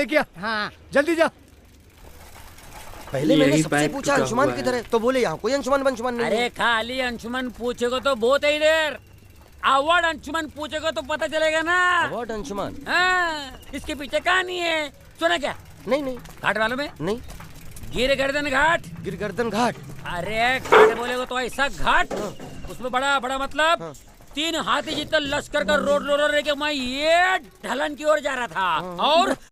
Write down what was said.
लेके आ। हाँ जल्दी जा। पहले मैंने यही सबसे पाइप पूछा टूटा अंशुमान हुआ है। किधर है, तो बोले यहाँ कोई अंशुमान नहीं अरे है। खाली अंशुमन पूछेगा तो बहुत है इधर। अवार्ड अंशुमन पूछेगा तो पता चलेगा ना। अवार्ड अंशुमान? हाँ, इसके पीछे कहानी है, सुना क्या? नहीं। घाट वालों में नहीं। गिरगर्दन घाट। गिरगर्दन घाट? अरे घाट बोलेगा तो ऐसा घाट, उसमें बड़ा बड़ा मतलब 3 हाथी जितना लश्कर का रोड रोलर लेके मैं ये ढलान की ओर जा रहा था और